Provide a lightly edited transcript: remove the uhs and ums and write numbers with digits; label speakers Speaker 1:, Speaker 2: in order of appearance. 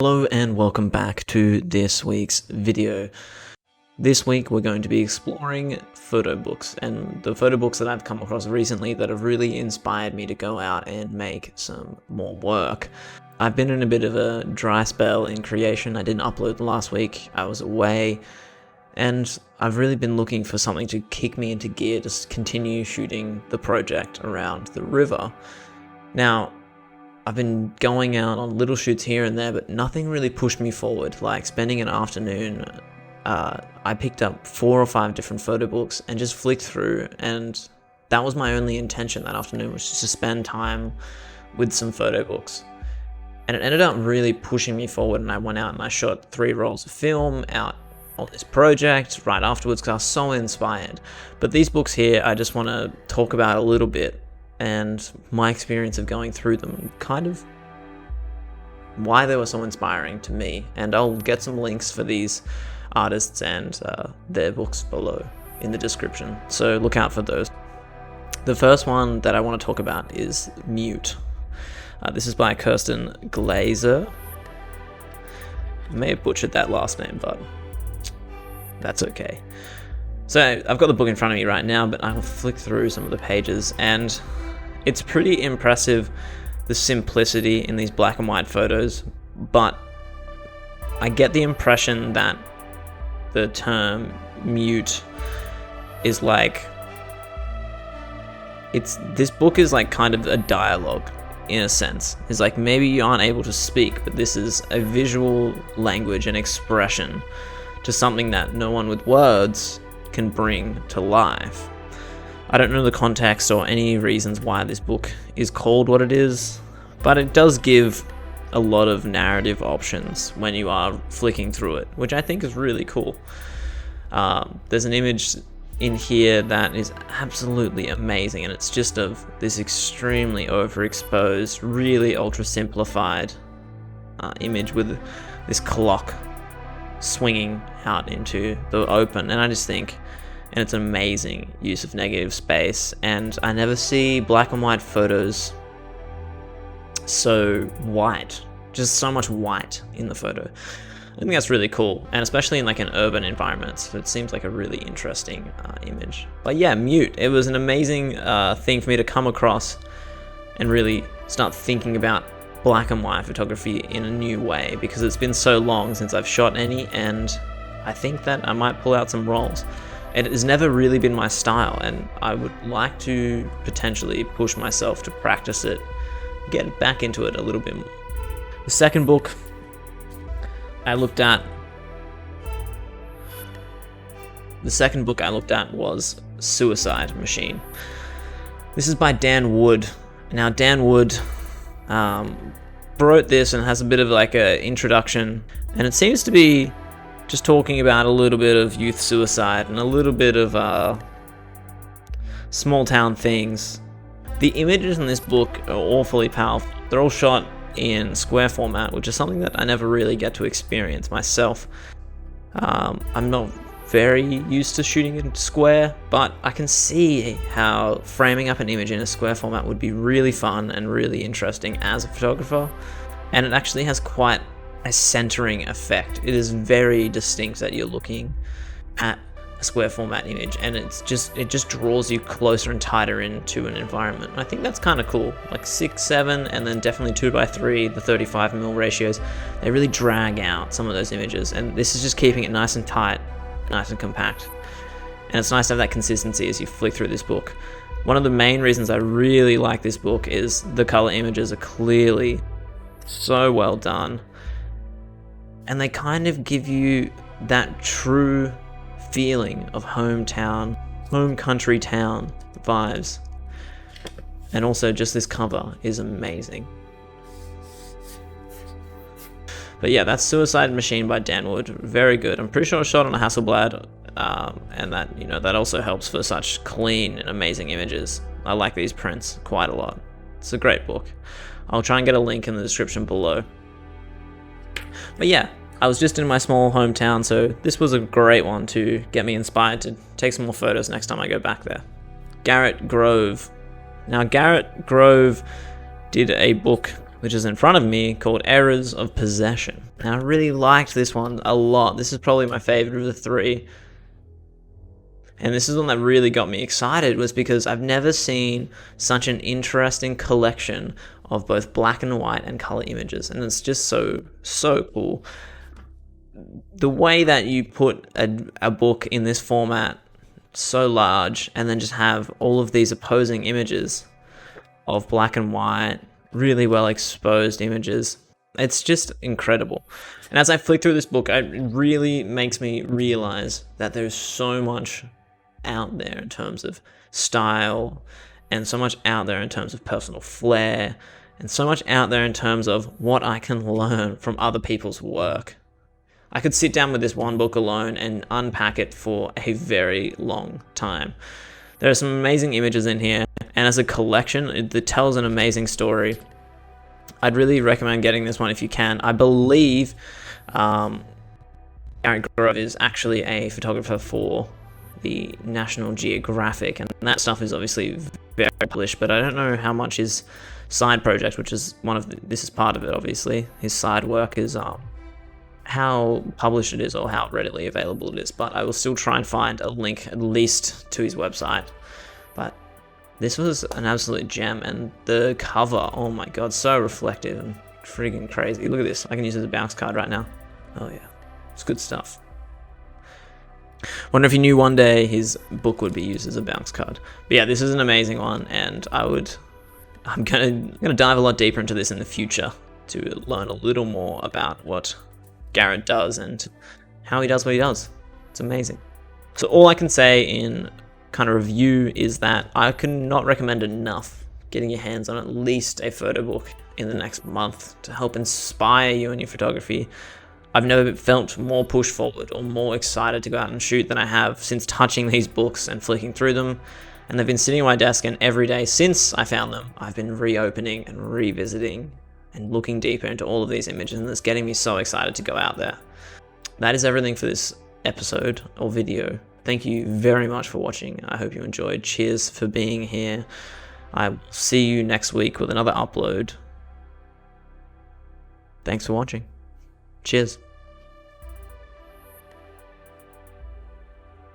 Speaker 1: Hello and welcome back to this week's video. This week we're going to be exploring photo books and the photo books that I've come across recently that have really inspired me to go out and make some more work. I've been in a bit of a dry spell in creation. I didn't upload last week, I was away, and I've really been looking for something to kick me into gear to continue shooting the project around the river. Now, I've been going out on little shoots here and there, but nothing really pushed me forward. Like spending an afternoon, I picked up 4 or 5 different photo books and just flicked through, and that was my only intention that afternoon, was just to spend time with some photo books. And it ended up really pushing me forward, and I went out and I shot 3 rolls of film out on this project right afterwards because I was so inspired. But these books here, I just want to talk about a little bit, and my experience of going through them, kind of why they were so inspiring to me. And I'll get some links for these artists and their books below in the description, so look out for those. The first one that I want to talk about is Mute. This is by Kirsten Glaser. I may have butchered that last name, but that's okay. So I've got the book in front of me right now, but I'll flick through some of the pages, and it's pretty impressive, the simplicity in these black and white photos, but I get the impression that the term mute is like, this book is like kind of a dialogue in a sense. It's like maybe you aren't able to speak, but this is a visual language and expression to something that no one with words can bring to life. I don't know the context or any reasons why this book is called what it is, but it does give a lot of narrative options when you are flicking through it, which I think is really cool. There's an image in here that is absolutely amazing, and it's just of this extremely overexposed, really ultra simplified image with this clock swinging out into the open, and I just think, and it's an amazing use of negative space, and I never see black and white photos so white, just so much white in the photo. I think that's really cool, and especially in like an urban environment, so it seems like a really interesting image. But yeah, Mute, it was an amazing thing for me to come across and really start thinking about black and white photography in a new way, because it's been so long since I've shot any, and I think that I might pull out some rolls. It has never really been my style, and I would like to potentially push myself to practice it, get back into it a little bit more. The second book I looked at was Suicide Machine. This is by Dan Wood. Now Dan Wood wrote this and has a bit of like a introduction, and it seems to be just talking about a little bit of youth suicide and a little bit of small town things. The images in this book are awfully powerful. They're all shot in square format, which is something that I never really get to experience myself. I'm not very used to shooting in square, but I can see how framing up an image in a square format would be really fun and really interesting as a photographer, and it actually has quite a centering effect. It is very distinct that you're looking at a square format image, and it just draws you closer and tighter into an environment. I think that's kind of cool. Like 6:7 and then definitely 2:3, the 35mm ratios, they really drag out some of those images, and this is just keeping it nice and tight, nice and compact. And it's nice to have that consistency as you flick through this book. One of the main reasons I really like this book is the color images are clearly so well done, and they kind of give you that true feeling of hometown, home country town vibes. And also just this cover is amazing. But yeah, that's Suicide Machine by Dan Wood. Very good. I'm pretty sure it's shot on a Hasselblad, and that, you know, that also helps for such clean and amazing images. I like these prints quite a lot. It's a great book. I'll try and get a link in the description below. But yeah, I was just in my small hometown, so this was a great one to get me inspired to take some more photos next time I go back there. Garrett Grove. Now, Garrett Grove did a book which is in front of me, called Errors of Possession. Now, I really liked this one a lot. This is probably my favorite of the three. And this is one that really got me excited, was because I've never seen such an interesting collection of both black and white and color images. And it's just so cool. The way that you put a book in this format, so large, and then just have all of these opposing images of black and white, really well exposed images. It's just incredible. And as I flick through this book, it really makes me realize that there's so much out there in terms of style, and so much out there in terms of personal flair, and so much out there in terms of what I can learn from other people's work. I could sit down with this one book alone and unpack it for a very long time. There are some amazing images in here, and as a collection, it tells an amazing story. I'd really recommend getting this one if you can. I believe Garrett Grove is actually a photographer for the National Geographic, and that stuff is obviously very published, but I don't know how much his side project, which is this is part of it, obviously. His side work is how published it is or how readily available it is, but I will still try and find a link at least to his website. But this was an absolute gem, and the cover, oh my god, so reflective and freaking crazy. Look at this, I can use it as a bounce card right now. Oh yeah, it's good stuff. Wonder if you knew one day his book would be used as a bounce card. But yeah, this is an amazing one, and I'm gonna dive a lot deeper into this in the future to learn a little more about what Garrett does and how he does what he does. It's amazing. So all I can say in kind of review is that I could not recommend enough getting your hands on at least a photo book in the next month to help inspire you in your photography. I've never felt more pushed forward or more excited to go out and shoot than I have since touching these books and flicking through them. And they've been sitting on my desk, and every day since I found them, I've been reopening and revisiting and looking deeper into all of these images, and it's getting me so excited to go out there. That is everything for this episode or video. Thank you very much for watching. I hope you enjoyed. Cheers for being here. I will see you next week with another upload. Thanks for watching. Cheers.